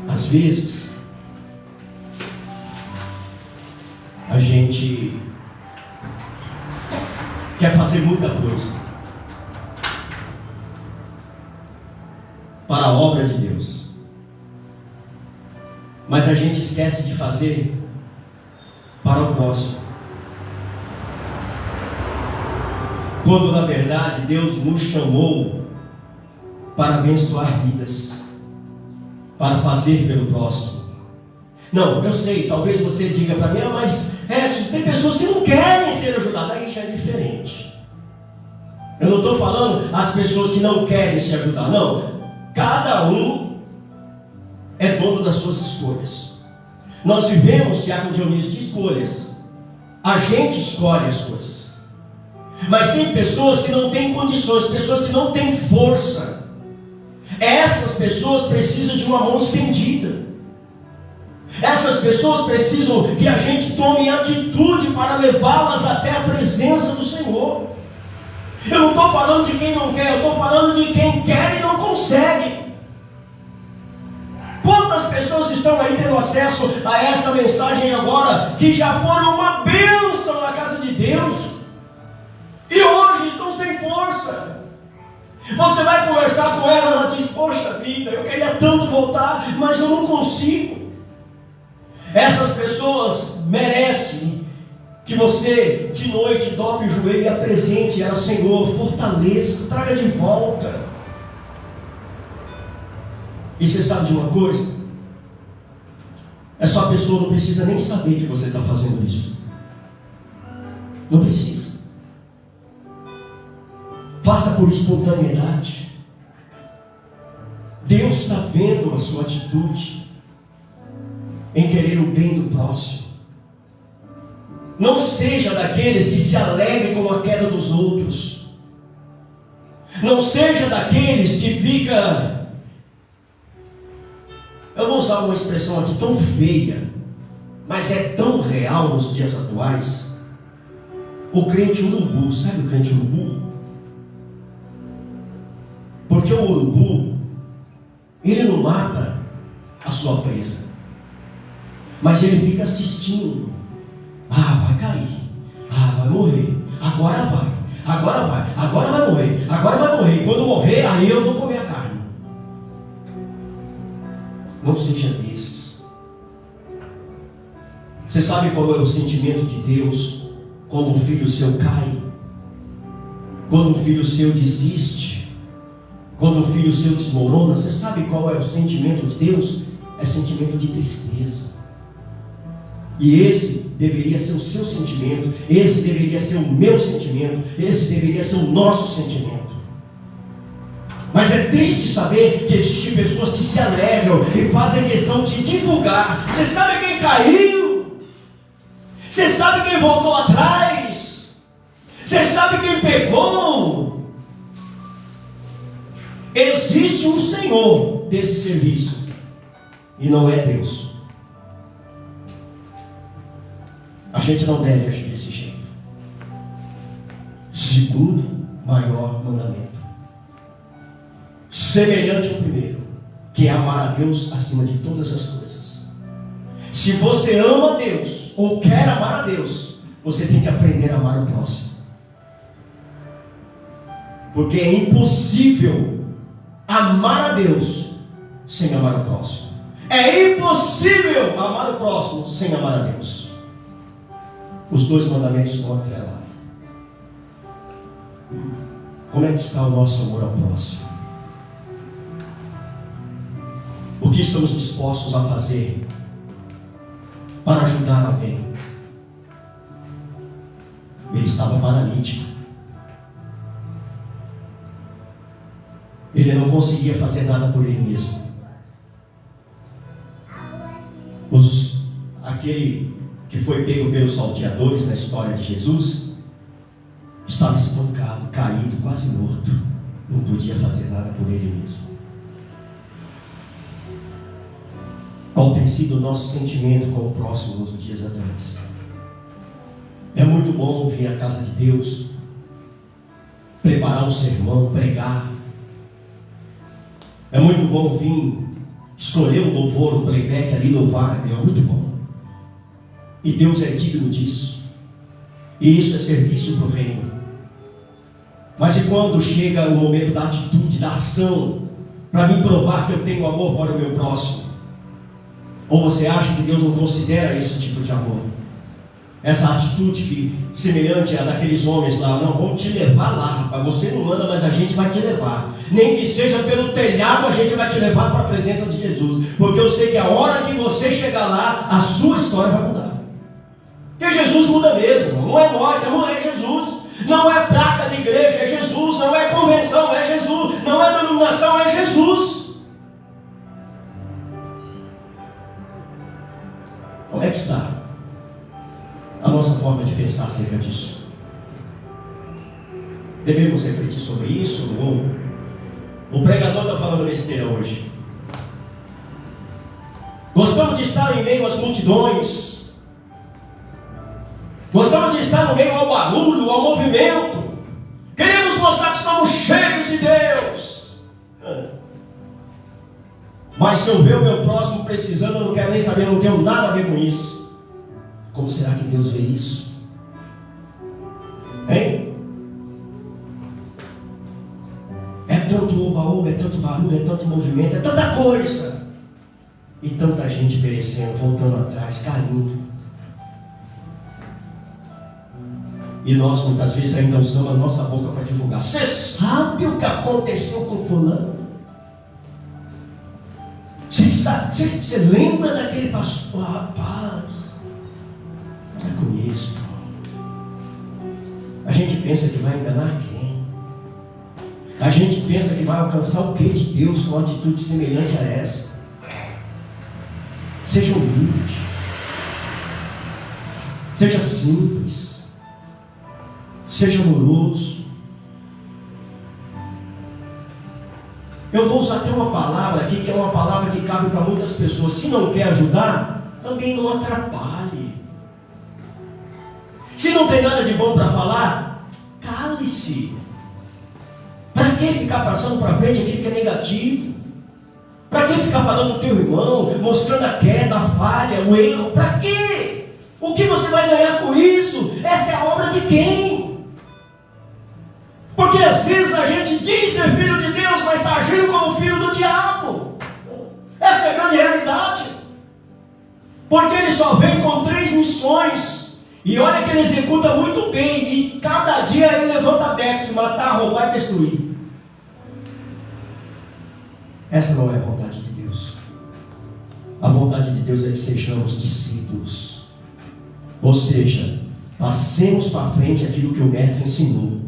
Às vezes a gente quer fazer muita coisa para a obra de Deus, mas a gente esquece de fazer para o próximo, quando na verdade Deus nos chamou para abençoar vidas, para fazer pelo próximo. Não, eu sei, talvez você diga para mim, mas Edson, tem pessoas que não querem ser ajudadas, aí já é diferente. Eu não estou falando as pessoas que não querem se ajudar, não. Cada um é dono das suas escolhas. Nós vivemos, Diácono Dionísio, de escolhas. A gente escolhe as coisas. Mas tem pessoas que não têm condições, pessoas que não têm força. Essas pessoas precisam de uma mão estendida. Essas pessoas precisam que a gente tome atitude para levá-las até a presença do Senhor. Eu não estou falando de quem não quer, eu estou falando de quem quer e não consegue. Quantas pessoas estão aí tendo acesso a essa mensagem agora, que já foram uma bênção na casa de Deus, e hoje estão sem força? Você vai conversar com ela, ela diz, poxa vida, eu queria tanto voltar, mas eu não consigo. Essas pessoas merecem que você de noite dobre o joelho e apresente ela, Senhor, fortaleça, traga de volta. E você sabe de uma coisa? Essa pessoa não precisa nem saber que você está fazendo isso. Não precisa. Faça por espontaneidade. Deus está vendo a sua atitude em querer o bem do próximo. Não seja daqueles que se alegrem com a queda dos outros. Não seja daqueles que fica... Eu vou usar uma expressão aqui tão feia, mas é tão real nos dias atuais. O crente urubu, sabe o crente urubu? Porque o urubu, ele não mata a sua presa, mas ele fica assistindo. Ah, vai cair. Ah, vai morrer. Agora vai. Agora vai. Agora vai morrer. Agora vai morrer. E quando morrer, aí eu vou comer a carne. Não seja desses. Você sabe qual é o sentimento de Deus quando um filho seu cai? Quando um filho seu desiste? Quando um filho seu desmorona? Você sabe qual é o sentimento de Deus? É sentimento de tristeza. E esse deveria ser o seu sentimento, esse deveria ser o meu sentimento, esse deveria ser o nosso sentimento. Mas é triste saber que existem pessoas que se alegram e fazem questão de divulgar. Você sabe quem caiu? Você sabe quem voltou atrás? Você sabe quem pecou? Existe um Senhor desse serviço, e não é Deus. A gente não deve agir desse jeito. Segundo maior mandamento, semelhante ao primeiro, que é amar a Deus acima de todas as coisas. Se você ama a Deus ou quer amar a Deus, você tem que aprender a amar o próximo. Porque é impossível amar a Deus sem amar o próximo. É impossível amar o próximo sem amar a Deus. Os dois mandamentos estão atrelados. Como é que está o nosso amor ao próximo? O que estamos dispostos a fazer para ajudar alguém? Ele estava paralítico. Ele não conseguia fazer nada por ele mesmo. Aquele que foi pego pelos salteadores na história de Jesus estava espancado, caído, quase morto. Não podia fazer nada por ele mesmo. Qual tem sido o nosso sentimento com o próximo nos dias atuais? É muito bom vir à casa de Deus, preparar um sermão, pregar. É muito bom vir, escolher um louvor, um playback ali, louvar. É muito bom. E Deus é digno disso. E isso é serviço para o reino. Mas e quando chega o momento da atitude, da ação, para me provar que eu tenho amor para o meu próximo? Ou você acha que Deus não considera esse tipo de amor? Essa atitude semelhante à daqueles homens lá: não, vamos te levar lá, rapaz, você não manda, mas a gente vai te levar. Nem que seja pelo telhado, a gente vai te levar para a presença de Jesus. Porque eu sei que a hora que você chegar lá, a sua história vai mudar. Porque Jesus muda mesmo, não é nós, é Jesus. Não é placa de igreja, é Jesus. Não é convenção, é Jesus. Não é denominação, é Jesus. Como é que está a nossa forma de pensar acerca disso? Devemos refletir sobre isso? O pregador está falando besteira hoje. Gostamos de estar em meio às multidões. Gostamos de estar no meio ao barulho, ao movimento. Queremos mostrar que estamos cheios de Deus. Mas se eu ver o meu próximo precisando, eu não quero nem saber, eu não tenho nada a ver com isso. Como será que Deus vê isso? Hein? É tanto oba-oba, é tanto barulho, é tanto movimento, é tanta coisa. E tanta gente perecendo, voltando atrás, caindo. E nós muitas vezes ainda usamos a nossa boca para divulgar. Você sabe o que aconteceu com fulano? Você lembra daquele pastor? Rapaz, para com isso. A gente pensa que vai enganar quem? A gente pensa que vai alcançar o que de Deus com uma atitude semelhante a essa? Seja humilde. Seja simples. Seja amoroso. Eu vou usar até uma palavra aqui, que é uma palavra que cabe para muitas pessoas. Se não quer ajudar, também não atrapalhe. Se não tem nada de bom para falar, cale-se. Para que ficar passando para frente aquilo que é negativo? Para que ficar falando do teu irmão, mostrando a queda, a falha, o erro? Para quê? O que você vai ganhar com isso? Essa é a obra de quem? Porque às vezes a gente diz ser filho de Deus, mas está agindo como filho do diabo. Essa é a grande realidade. Porque ele só vem com 3 missões. E olha que ele executa muito bem. E cada dia ele levanta adeptos: matar, roubar e destruir. Essa não é a vontade de Deus. A vontade de Deus é que sejamos discípulos. Ou seja, passemos para frente aquilo que o mestre ensinou.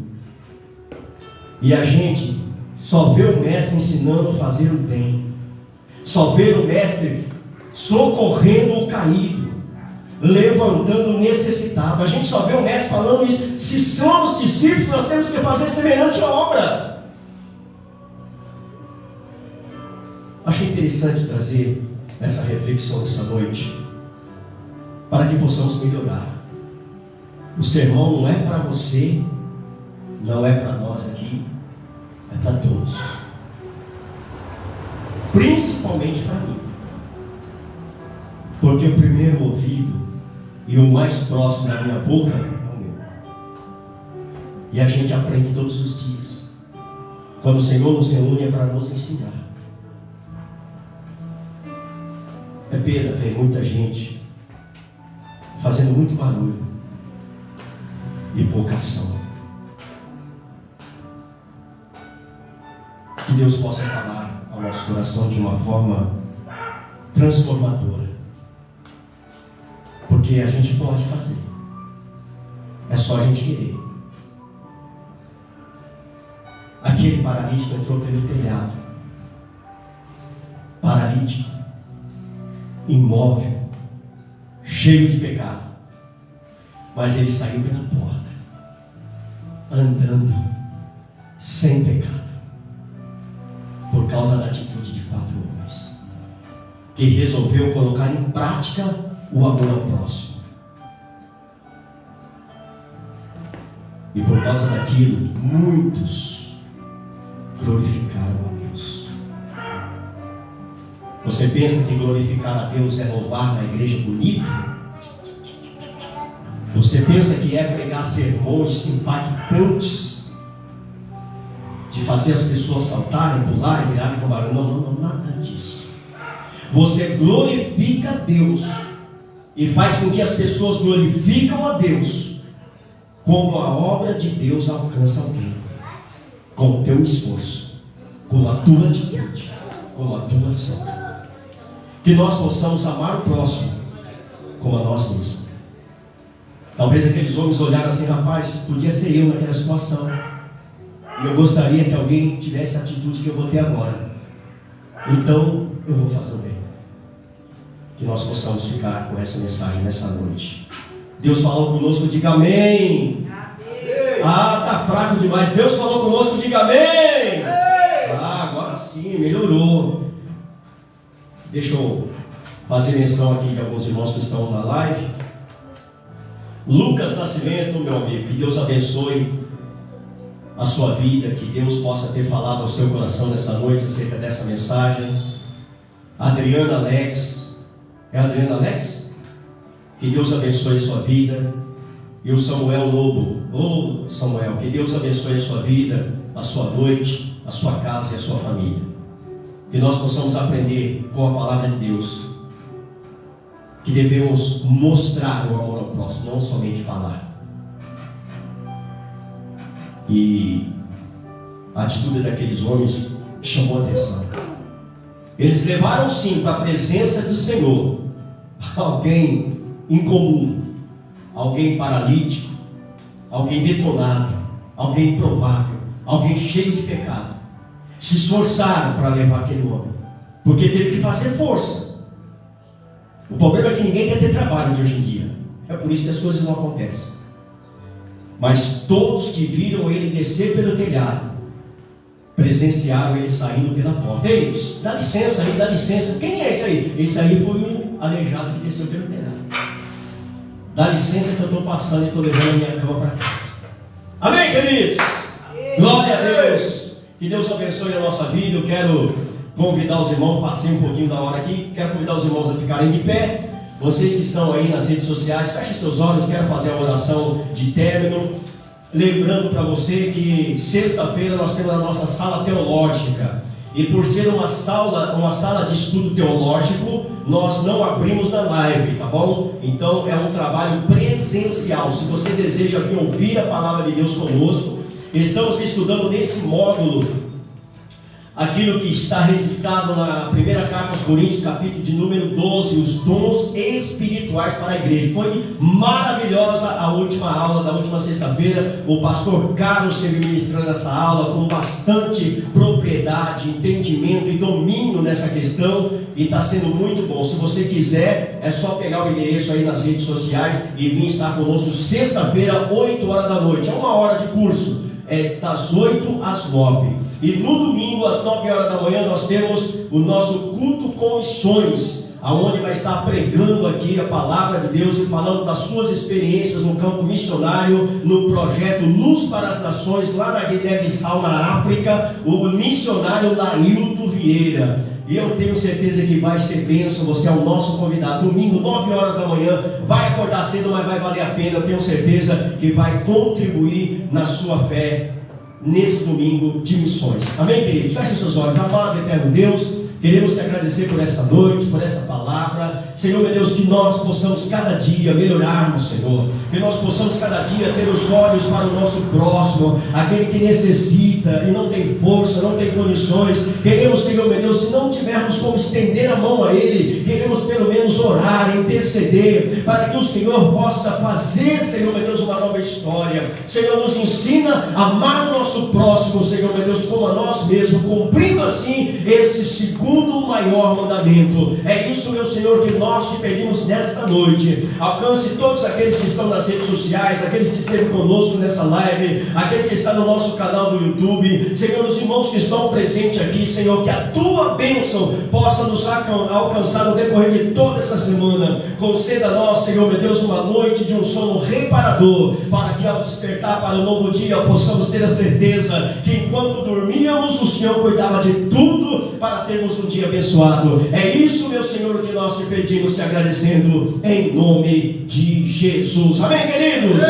E a gente só vê o mestre ensinando a fazer o bem. Só vê o mestre socorrendo o caído, levantando o necessitado. A gente só vê o mestre falando isso. Se somos discípulos, nós temos que fazer semelhante obra. Achei interessante trazer essa reflexão essa noite, para que possamos melhorar. O sermão não é para você, não é para nós aqui, é para todos. Principalmente para mim. Porque o primeiro ouvido e o mais próximo da minha boca é o meu. E a gente aprende todos os dias. Quando o Senhor nos reúne é para nos ensinar. É pena ver muita gente fazendo muito barulho e pouca ação. Que Deus possa falar ao nosso coração de uma forma transformadora. Porque a gente pode fazer. É só a gente querer. Aquele paralítico entrou pelo telhado. Paralítico. Imóvel. Cheio de pecado. Mas ele saiu pela porta. Andando. Sem pecado. Por causa da atitude de 4 homens. Que resolveu colocar em prática o amor ao próximo. E por causa daquilo, muitos glorificaram a Deus. Você pensa que glorificar a Deus é louvar na igreja bonito? Você pensa que é pregar sermões impactantes, de fazer as pessoas saltarem, pularem, virarem camarão? Não, nada disso. Você glorifica a Deus e faz com que as pessoas glorificam a Deus, como a obra de Deus alcança alguém, com o teu esforço, com a tua atitude, com a tua ação. Que nós possamos amar o próximo como a nós mesmos. Talvez aqueles homens olharam assim: rapaz, podia ser eu naquela situação, e eu gostaria que alguém tivesse a atitude que eu vou ter agora, então eu vou fazer o bem. Que nós possamos ficar com essa mensagem nessa noite. Deus falou conosco, diga amém. Ah, tá fraco demais. Deus falou conosco, diga amém. Ah, agora sim, melhorou. Deixa eu fazer menção aqui de alguns irmãos que estão na live. Lucas Nascimento, meu amigo, que Deus abençoe a sua vida, que Deus possa ter falado ao seu coração nessa noite acerca dessa mensagem. Adriana Alex, é Adriana Alex? Que Deus abençoe a sua vida. E o Samuel Lobo, Samuel, que Deus abençoe a sua vida, a sua noite, a sua casa e a sua família. Que nós possamos aprender com a palavra de Deus que devemos mostrar o amor ao próximo, não somente falar. E a atitude daqueles homens chamou a atenção. Eles levaram sim para a presença do Senhor alguém incomum, alguém paralítico, alguém detonado, alguém improvável, alguém cheio de pecado. Se esforçaram para levar aquele homem, porque teve que fazer força. O problema é que ninguém quer ter trabalho de hoje em dia. É por isso que as coisas não acontecem. Mas todos que viram ele descer pelo telhado presenciaram ele saindo pela porta. Ei, dá licença aí, dá licença. Quem é esse aí? Esse aí foi um aleijado que desceu pelo telhado. Dá licença que eu estou passando e estou levando a minha cama para casa. Amém, queridos? Glória a Deus. Que Deus abençoe a nossa vida. Eu quero convidar os irmãos, passei um pouquinho da hora aqui, quero convidar os irmãos a ficarem de pé. Vocês que estão aí nas redes sociais, fechem seus olhos, quero fazer a oração de término. Lembrando para você que sexta-feira nós temos a nossa sala teológica. E por ser uma sala de estudo teológico, nós não abrimos na live, tá bom? Então é um trabalho presencial. Se você deseja vir ouvir a palavra de Deus conosco, estamos estudando nesse módulo aquilo que está registrado na primeira carta aos Coríntios, capítulo de número 12, os dons espirituais para a igreja. Foi maravilhosa a última aula da última sexta-feira. O pastor Carlos esteve ministrando essa aula com bastante propriedade, entendimento e domínio nessa questão, e está sendo muito bom. Se você quiser, é só pegar o endereço aí nas redes sociais e vir estar conosco sexta-feira, 8 horas da noite. É 1 hora de curso, é das 8 às 9. E no domingo, às 9 horas da manhã, nós temos o nosso culto com missões, aonde vai estar pregando aqui a palavra de Deus e falando das suas experiências no campo missionário, no projeto Luz para as Nações, lá na Guiné-Bissau, na África, o missionário Lailton Vieira. E eu tenho certeza que vai ser bênção. Você é o nosso convidado. Domingo, 9 horas da manhã. Vai acordar cedo, mas vai valer a pena. Eu tenho certeza que vai contribuir na sua fé nesse domingo de missões. Amém, queridos? Feche seus olhos. Amado eterno Deus, Queremos te agradecer por esta noite, por essa palavra. Senhor, meu Deus, que nós possamos cada dia melhorarmos, Senhor. Que nós possamos cada dia ter os olhos para o nosso próximo, aquele que necessita e não tem força, não tem condições. Queremos, Senhor, meu Deus, se não tivermos como estender a mão a Ele, queremos pelo menos orar, interceder, para que o Senhor possa fazer, Senhor, meu Deus, uma nova história. Senhor, nos ensina a amar o nosso próximo, Senhor, meu Deus, como a nós mesmos, cumprindo assim esse segundo maior mandamento. É isso, meu Senhor, que nós te pedimos nesta noite. Alcance todos aqueles que estão nas redes sociais, aqueles que esteve conosco nessa live, aquele que está no nosso canal do YouTube. Senhor, os irmãos que estão presentes aqui, Senhor, que a tua bênção possa nos alcançar no decorrer de toda essa semana. Conceda a nós, Senhor, meu Deus, uma noite de um sono reparador, para que ao despertar para o novo dia possamos ter a certeza que enquanto dormíamos o Senhor cuidava de tudo para termos um dia abençoado. É isso, meu Senhor, que nós te pedimos, te agradecendo em nome de Jesus. Amém, queridos?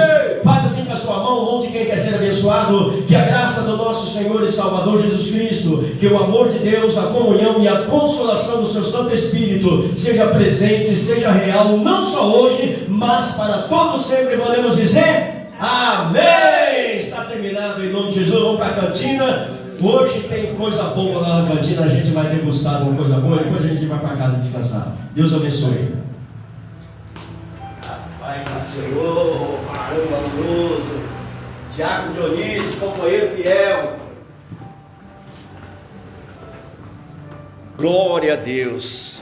Faz assim com a sua mão de quem quer ser abençoado. Que a graça do nosso Senhor e Salvador Jesus Cristo, que o amor de Deus, a comunhão e a consolação do seu Santo Espírito seja presente, seja real, não só hoje, mas para todos sempre. Podemos dizer amém. Está terminado em nome de Jesus. Vamos para a cantina. Hoje tem coisa boa lá na cantina, a gente vai degustar uma coisa boa, depois a gente vai para casa descansar. Deus abençoe. Pai do Senhor, Arão valoroso, Diácono Dionísio, companheiro fiel. Glória a Deus.